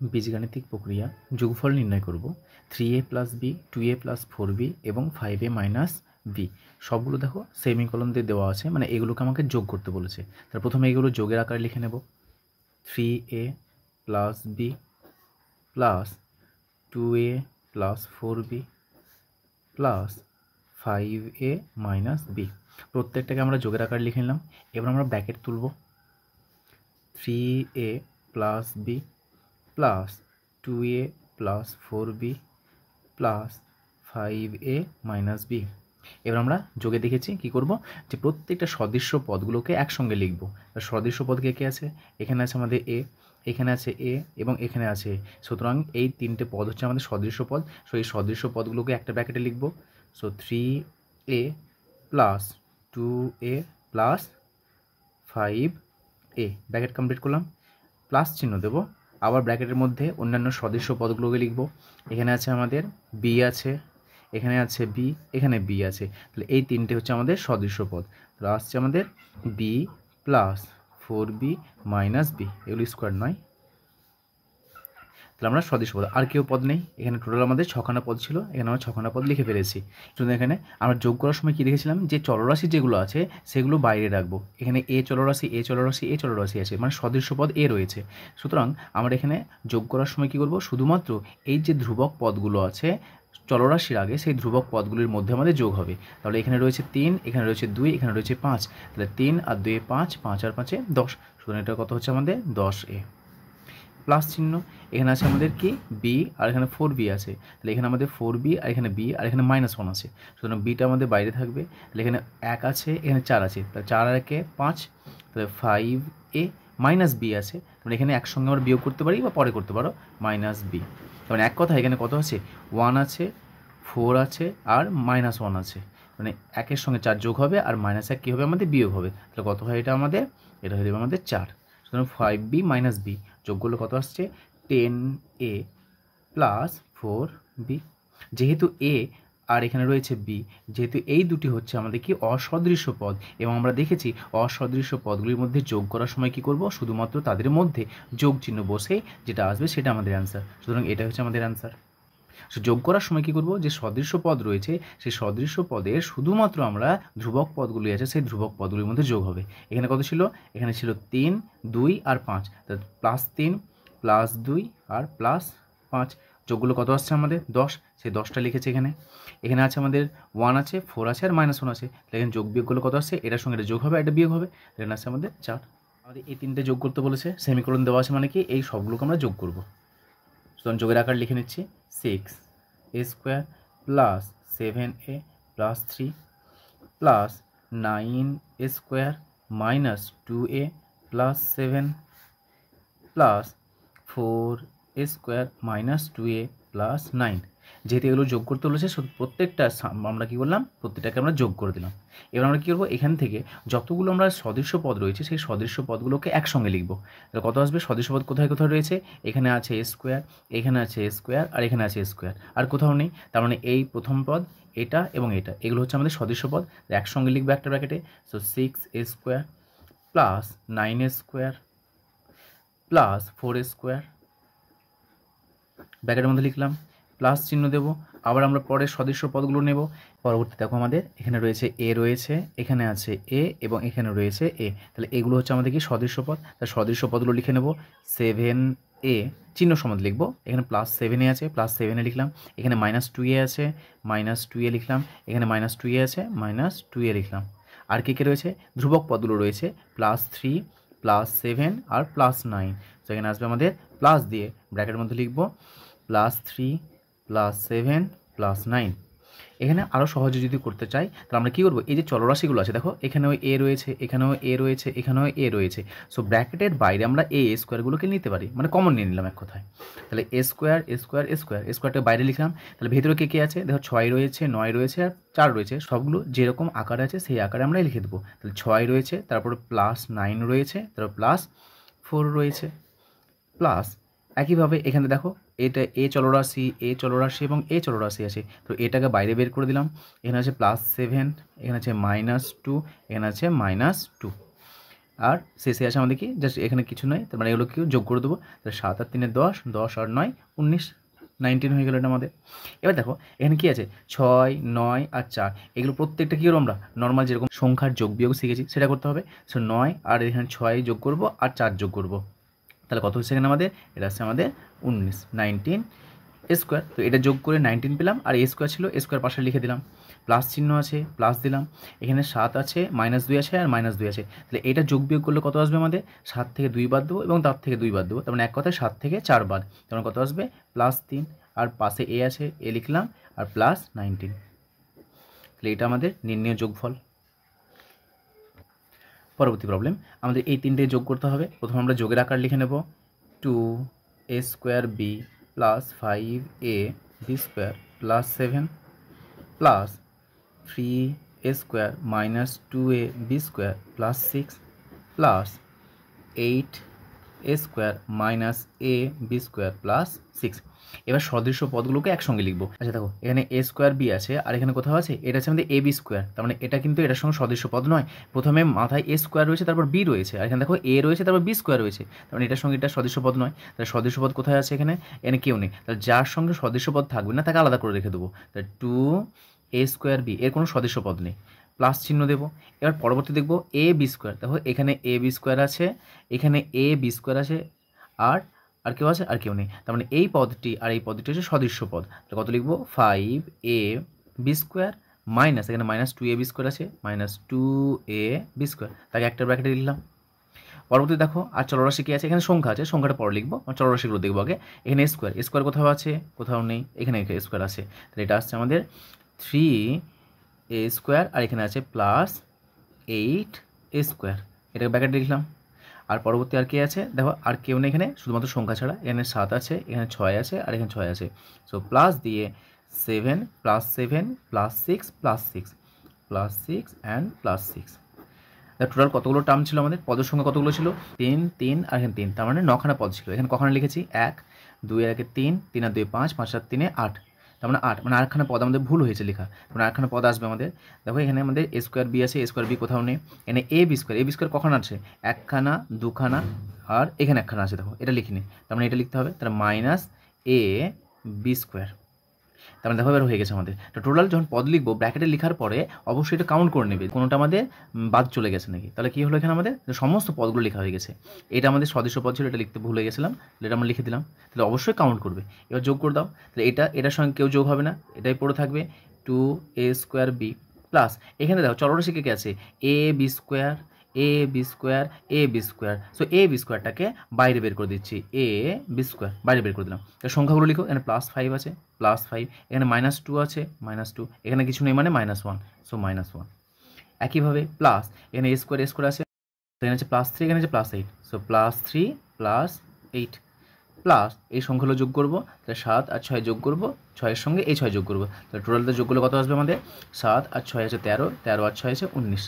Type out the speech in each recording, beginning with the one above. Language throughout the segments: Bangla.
বীজগাণিতিক প্রক্রিয়া যোগফল নির্ণয় করব 3a plus B 2a plus 4b এবং 5a মাইনাস বি। সবগুলো দেখো সেমিকোলন দিয়ে দেওয়া আছে, মানে এগুলোকে আমাকে যোগ করতে বলেছে। তার প্রথমে এগুলো যোগের আকারে লিখে নেব। 3a plus B plus 2a plus 4b plus 5a minus b. প্রত্যেকটাকে আমরা যোগের আকারে লিখে নিলাম। এবার আমরা ব্র্যাকেট তুলব। 3a plus B plus 2a plus 4b plus 5a minus B. এবার আমরা যোগে দেখেছি কি করব, যে প্রত্যেকটা সদৃশ্য পদগুলোকে একসঙ্গে লিখব। সদৃশ্য পদ কে কে আছে? এখানে আছে আমাদের এ, এখানে আছে এ এবং এখানে আছে। সুতরাং এই তিনটে পদ হচ্ছে আমাদের সদৃশ্য পদ। সো এই সদৃশ্য পদগুলোকে একটা ব্র্যাকেটে লিখব। So 3a plus 2a plus 5a, bracket complete করলাম। প্লাস চিহ্ন দেব। আবার ব্র্যাকেটের মধ্যে অন্যান্য সদৃশ্য পদগুলোকে লিখব। এখানে আছে আমাদের বি আছে, এখানে আছে বি, এখানে বি আছে। তাহলে এই তিনটে হচ্ছে আমাদের সদৃশ্য পদ। তাহলে আসছে আমাদের B plus 4b minus B, এগুলো স্কোয়ার নয়। তাহলে আমরা সদৃশ্য পদ, আর কেউ পদ নেই। এখানে টোটাল আমাদের ছখানা পদ ছিল, এখানে আমরা ছখানা পদ লিখে ফেলেছি। শুধু এখানে আমরা যোগ করার সময় কী লিখেছিলাম, যে চলরাশি যেগুলো আছে সেগুলো বাইরে রাখবো। এখানে এ চলরাশি, এ চলরাশি, এ চলরাশি আছে, মানে সদৃশ্য পদ এ রয়েছে। সুতরাং আমরা এখানে যোগ করার সময় কী করব, শুধুমাত্র এই যে ধ্রুবক পদগুলো আছে চলরাশির আগে, সেই ধ্রুবক পদগুলির মধ্যে আমাদের যোগ হবে। তাহলে এখানে রয়েছে 3, এখানে রয়েছে 2, এখানে রয়েছে 5। তাহলে 3 আর 2 5, 5 আর 5 10। সুতরাং এটা কত হচ্ছে আমাদের 10a। প্লাস চিহ্ন, এখানে আছে আমাদের কি বি আর এখানে 4b আছে। তাহলে এখানে আমাদের 4b আর এখানে বি আর এখানে -1 আছে। সুতরাং বিটা আমাদের বাইরে থাকবে। তাহলে এখানে 1 আছে, এখানে 4 আছে। তাহলে 4 আর 1 5, তাহলে 5a মাইনাস বি আছে। তাহলে এখানে একসঙ্গে আমরা বিয়োগ করতে পারি বা পরে করতে পারো, মাইনাস বি। মানে এক কথা এখানে কত আছে, 1 আছে, 4 আছে আর -1 আছে। মানে 1-এর সঙ্গে 4 যোগ হবে আর -1 কী হবে আমাদের বিয়োগ হবে। তাহলে কত হয় এটা আমাদের, এটা হয়ে যাবে আমাদের 4। সুতরাং 5b মাইনাস বি যোগ করলে কত আসছে, 10a প্লাস 4b। যেহেতু a আর এখানে রয়েছে বি, যেহেতু এই দুটি হচ্ছে আমাদের কি অসদৃশ্য পদ, এবং আমরা দেখেছি অসদৃশ্য পদগুলির মধ্যে যোগ করার সময় কি করব, শুধুমাত্র তাদের মধ্যে যোগ চিহ্ন বসে যেটা আসবে সেটা আমাদের অ্যান্সার। সুতরাং এটা হচ্ছে আমাদের অ্যান্সার। সো যোগ করার সময় কী করব, যে সদৃশ্য পদ রয়েছে সেই সদৃশ্য পদের শুধুমাত্র আমরা ধ্রুবক পদগুলি আছে সেই ধ্রুবক পদগুলির মধ্যে যোগ হবে। এখানে কত ছিল, এখানে ছিল 3, 2 আর 5। +3 +2 আর +5, যোগগুলো কত আসছে আমাদের 10। সেই 10টা লিখেছে এখানে। এখানে আছে আমাদের 1 আছে, 4 আছে আর -1 আছে। তাহলে এখানে যোগ বিয়োগগুলো কত আসছে, এটার সঙ্গে এটা যোগ হবে, এটা বিয়োগ হবে। এখানে আসছে আমাদের 4। আমাদের এই তিনটে যোগ করতে বলেছে, সেমিকোলন দেওয়া আছে, মানে কি এই সবগুলোকে আমরা যোগ করব। সুতরাং যোগের আকার লিখে নিচ্ছি, 6a square plus 7a plus 3 plus 9a square minus 2a plus 7 plus 4a square minus 2a plus 9। যেহেতু এগুলো যোগ করতে বলেছে, প্রত্যেকটা আমরা কী করলাম, প্রত্যেকটাকে আমরা যোগ করে দিলাম। এবার আমরা কী করবো, এখান থেকে যতগুলো আমরা সদৃশ্য পদ রয়েছে সেই সদৃশ্য পদগুলোকে একসঙ্গে লিখবো। তাহলে কত আসবে, সদৃশ্য পদ কোথায় কোথায় রয়েছে, এখানে আছে এ স্কোয়ার, এখানে আছে এ স্কোয়ার আর এখানে আছে এ স্কোয়ার, আর কোথাও নেই। তার মানে এই প্রথম পদ, এটা এবং এটা, এগুলো হচ্ছে আমাদের সদৃশ্য পদ। একসঙ্গে লিখবো একটা ব্র্যাকেটে। So 6a square plus 9a square plus 4a square, ব্র্যাকেটের মধ্যে লিখলাম, প্লাস চিহ্ন দেব। আবার আমরা পরের সদৃশ্য পদগুলো নেব। পরবর্তী দেখো আমাদের এখানে রয়েছে এ রয়েছে, এখানে আছে এ এবং এখানে রয়েছে এ। তাহলে এগুলো হচ্ছে আমাদের কি সদৃশ্য পদ। তাহলে সদৃশ্য পদগুলো লিখে নেব। 7a চিহ্ন সমেত লিখবো। এখানে +7a আছে, +7a লিখলাম। এখানে -2a আছে, -2a লিখলাম। এখানে -2a আছে, -2a লিখলাম। আর কে কে রয়েছে, ধ্রুবক পদগুলো রয়েছে, +3 +7 আর +9। তো এখানে আসবে আমাদের প্লাস দিয়ে ব্র্যাকেটের মধ্যে লিখবো +3 +7 +9। এখানে আরও সহজে যদি করতে চাই তাহলে আমরা কী করবো, এই যে চলরাশিগুলো আছে দেখো, এখানেও এ রয়েছে, এখানেও এ রয়েছে, এখানেও এ রয়েছে। সো ব্র্যাকেটের বাইরে আমরা এ স্কোয়ারগুলোকে নিতে পারি, মানে কমন নিয়ে নিলাম এক কথায়। তাহলে এ স্কোয়ার এ স্কোয়ার এ স্কোয়ার, এ স্কোয়ারটা বাইরে লিখলাম। তাহলে ভেতরে কে কে আছে, দেখো 6 রয়েছে, 9 রয়েছে আর 4 রয়েছে। সবগুলো যেরকম আকার আছে সেই আকারে আমরা লিখে দেবো। তাহলে 6 রয়েছে, তারপরে +9 রয়েছে, তারপর +4 রয়েছে, প্লাস একইভাবে এখানে দেখো এটা এ চলরাশি, এ চলরাশি এবং এ চলরাশি আছে। তো এটাকে বাইরে বের করে দিলাম। এখানে আছে +7, এখানে আছে -2, এখানে আছে -2, আর শেষে আছে আমাদের কি জাস্ট এখানে কিছু নয়, তার মানে এগুলো কি যোগ করে দেবো। তাহলে 7 আর 3 10, 10 আর 9 19, 19 হয়ে গেল এটা আমাদের। এবার দেখো এখানে কি আছে 6 9 আর 4, এগুলো প্রত্যেকটা কী করবো আমরা নর্মাল যেরকম সংখ্যার যোগ বিয়োগ শিখেছি সেটা করতে হবে। সো 9 আর এখানে 6 যোগ করব আর 4 যোগ করব, তাহলে কত হচ্ছে এখানে আমাদের, এটা হচ্ছে আমাদের 19 19 স্কোয়ার। তো এটা যোগ করে 19 পেলাম, আর এ স্কোয়ার ছিল, এ স্কোয়ার পাশে লিখে দিলাম, প্লাস চিহ্ন আছে প্লাস দিলাম, এখানে 7 আছে -2 আছে আর -2 আছে, তাহলে এটা যোগ বিয়োগ করলে কত আসবে আমাদের, 7 থেকে 2 বাদ দেবো এবং তার থেকে 2 বাদ দেবো, তার মানে এক কথায় 7 থেকে 4 বাদ, তখন কত আসবে +3, আর পাশে এ আছে এ লিখলাম আর +19, তাহলে এটা আমাদের নির্ণয় যোগফল। পরবর্তী প্রবলেম, আমাদের এই তিনটে যোগ করতে হবে। প্রথমে আমরা যোগের আকার লিখে নেব, 2a² b + 5ab² + 7 + 3a² - 2ab² + 6 + 8a² - ab² + 6। এবার সদৃশ্য পদগুলোকে একসঙ্গে লিখবো। আচ্ছা দেখো এখানে a² b আছে আর এখানে কোথাও আছে, এটা হচ্ছে আমাদের ab², তার মানে এটা কিন্তু এটার সঙ্গে সদৃশ্য পদ নয়। প্রথমে মাথায় a² রয়েছে, তারপর b রয়েছে, আর এখানে দেখো a রয়েছে তারপর b² রয়েছে, তার মানে এটার সঙ্গে এটা সদৃশ্য পদ নয়। তাহলে সদৃশ্য পদ কোথায় আছে, এখানে এখানে কেউ নেই, তাহলে যার সঙ্গে সদৃশ্য পদ থাকবে না তাকে আলাদা করে রেখে দেবো। তাহলে 2a² b এর কোনো সদৃশ্য পদ নেই, প্লাস চিহ্ন দেবো। এবার পরবর্তী দেখবো ab², দেখো এখানে ab² আছে, এখানে ab² আছে, আর আর কেউ আছে, আর কেউ নেই, তার মানে এই পদটি আর এই পদটি হচ্ছে সদৃশ্য পদ। তাহলে কত লিখবো, 5ab² মাইনাস এখানে -2ab² আছে, -2ab², তাকে একটা ব্র্যাকেটে লিখলাম। পরবর্তী দেখো আর চলরাশি কী আছে, এখানে সংখ্যা আছে, সংখ্যাটা পরে লিখবো, চলরাশিগুলো দেখবো আগে। এখানে স্কোয়ার কোথাও আছে, কোথাও নেই, এখানে স্কোয়ার আছে, তাহলে এটা আসছে আমাদের 3a² আর এখানে আছে +8a², এটাকে ব্র্যাকেটে লিখলাম। আর পরবর্তী আর কে আছে, দেখো আর কেউ নেই এখানে, শুধুমাত্র সংখ্যা ছাড়া, এখানে 7 আছে, এখানে 6 আছে আর এখানে 6 আছে, সো প্লাস দিয়ে 7 +7 +6 +6 +6 অ্যান্ড +6। টোটাল কতগুলো টার্ম ছিল আমাদের, পদের সংখ্যা কতগুলো ছিল, 3 3 আর এখানে 3, তার মানে 9খানা পদ ছিল। এখানে কখানা লিখেছি, 1 2 এর আগে 3 3 আর 2 5 5 আর 3 8, তার মানে 8, মানে আরেকখানা পদ আমাদের ভুল হয়েছে লেখা, মানে আরেকখানা পদ আসবে আমাদের। দেখো এখানে আমাদের a² b আছে, a² b কোথাও নেই, এখানে ab² কখানা আছে, একখানা দুখানা আর এখানে একখানা আছে, দেখো এটা লিখিনি, তার মানে এটা লিখতে হবে, তার -ab², তার মানে দেখো এবার হয়ে গেছে আমাদের। তো টোটাল যখন পদ লিখবো ব্র্যাকেটে লেখার পরে অবশ্যই এটা কাউন্ট করে নেবে কোনোটা আমাদের বাদ চলে গেছে নাকি, তাহলে কী হলো এখানে আমাদের সমস্ত পদগুলো লেখা হয়ে গেছে। এটা আমাদের সদৃশ্য পদ ছিল, এটা লিখতে ভুলে গেছিলাম, এটা আমরা লিখে দিলাম, তাহলে অবশ্যই কাউন্ট করবে। এবার যোগ করে দাও, তাহলে এটার সঙ্গে কেউ যোগ হবে না, এটাই পড়ে থাকবে 2a² b প্লাস এখানে দেখো চলরাশি কে আছে, ab², সো ab²টাকে বাইরে বের করে দিচ্ছি, ab² বাইরে বের করে দিলাম। তাহলে সংখ্যাগুলো লিখো, এখানে +5 আছে, +5, এখানে -2 আছে, -2, এখানে কিছু নেই মানে -1, সো -1। একইভাবে প্লাস এখানে a² আছে, এখানে আছে +3, এখানে আছে +8, সো +3 +8 প্লাস এই সংখ্যাগুলো যোগ করবো, তাহলে 7 আর 6 যোগ করবো, 6-এর সঙ্গে এই 6 যোগ করবো, তাহলে টোটালটা যোগ করলে কত আসবে আমাদের, 7 আর 6 আছে 13, 13 আর 6 আছে 19।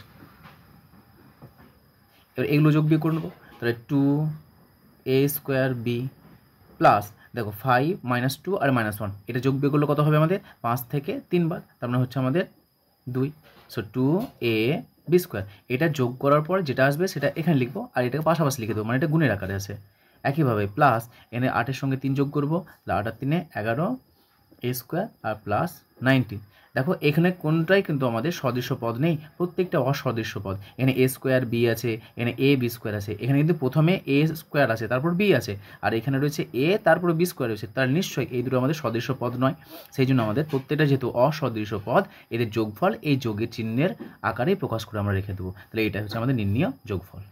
এবার এগুলো যোগ বিয়োগ করে নেবো, তাহলে 2a² b প্লাস দেখো 5 -2 আর -1, এটা যোগ বিয়োগ করলে কত হবে আমাদের, 5 থেকে 3 বার, তার মানে হচ্ছে আমাদের 2, সো 2ab²। এটা যোগ করার পর যেটা আসবে সেটা এখানে লিখবো আর এটাকে পাশাপাশি লিখে দেবো, মানে এটা গুণের আকারে আছে। একইভাবে প্লাস এখানে 8-এর সঙ্গে 3 যোগ করবো, তাহলে 8 আর 3 11a² আর +19। দেখো এখানে কোনটাই কিন্তু আমাদের সদৃশ্য পদ নেই, প্রত্যেকটা অসদৃশ্য পদ। এখানে a² b আছে, এখানে ab² আছে, এখানে কিন্তু প্রথমে a² আছে তারপর b আছে, আর এখানে রয়েছে a তারপরে b² রয়েছে, তার নিশ্চয়ই এই দুটো আমাদের সদৃশ্য পদ নয়। সেই জন্য আমাদের প্রত্যেকটা যেহেতু অসদৃশ্য পদ, এদের যোগফল এই যোগের চিহ্নের আকারেই প্রকাশ করে আমরা রেখে দেবো, তাহলে এটা হচ্ছে আমাদের নির্ণীয় যোগফল।